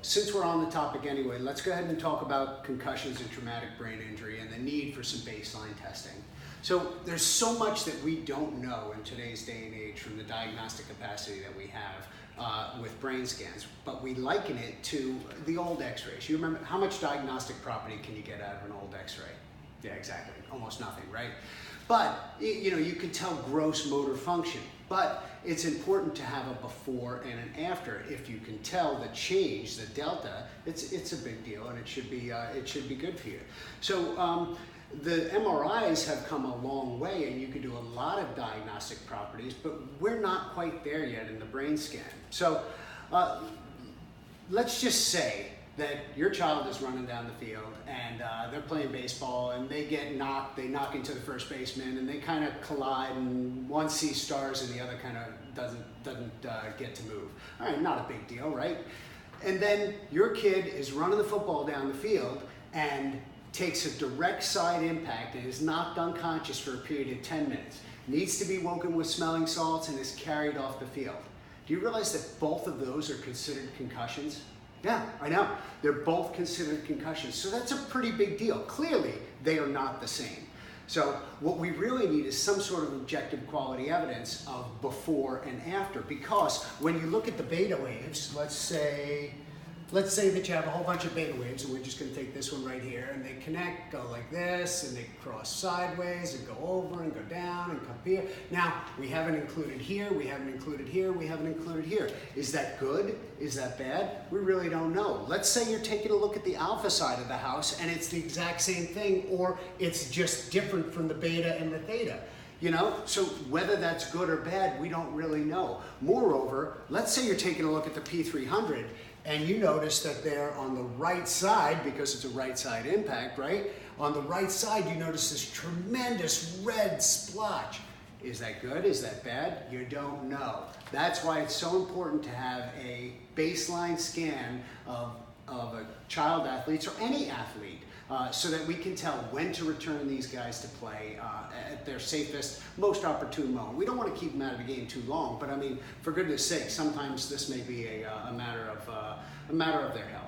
since we're on the topic anyway, let's go ahead and talk about concussions and traumatic brain injury and the need for some baseline testing. So there's so much that we don't know in today's day and age from the diagnostic capacity that we have with brain scans, but we liken it to the old x-rays. You remember, how much diagnostic property can you get out of an old x-ray? Yeah, exactly, almost nothing, right? But you know, you can tell gross motor function, but it's important to have a before and an after. If you can tell the change, the delta, it's a big deal, and it should be good for you. So the MRIs have come a long way, and you can do a lot of diagnostic properties, but we're not quite there yet in the brain scan. So let's just say that your child is running down the field and they're playing baseball and they get knocked, they knock into the first baseman and they kind of collide, and one sees stars and the other kind of doesn't get to move. All right, not a big deal, right? And then your kid is running the football down the field and takes a direct side impact and is knocked unconscious for a period of 10 minutes, needs to be woken with smelling salts, and is carried off the field. Do you realize that both of those are considered concussions? Yeah, I know. They're both considered concussions. So that's a pretty big deal. Clearly, they are not the same. So what we really need is some sort of objective quality evidence of before and after, because when you look at the beta waves, let's say that you have a whole bunch of beta waves, and we're just going to take this one right here, and they connect, go like this, and they cross sideways, and go over, and go down, and come here. Now, we haven't included here, we haven't included here, we haven't included here. Is that good? Is that bad? We really don't know. Let's say you're taking a look at the alpha side of the house, and it's the exact same thing, or it's just different from the beta and the theta. You know, so whether that's good or bad, we don't really know. Moreover, let's say you're taking a look at the P300, and you notice that they're on the right side, because it's a right side impact, right? On the right side, you notice this tremendous red splotch. Is that good? Is that bad? You don't know. That's why it's so important to have a baseline scan of a child athletes or any athlete, so that we can tell when to return these guys to play at their safest, most opportune moment. We don't want to keep them out of the game too long, but I mean, for goodness sake, sometimes this may be a matter of their health.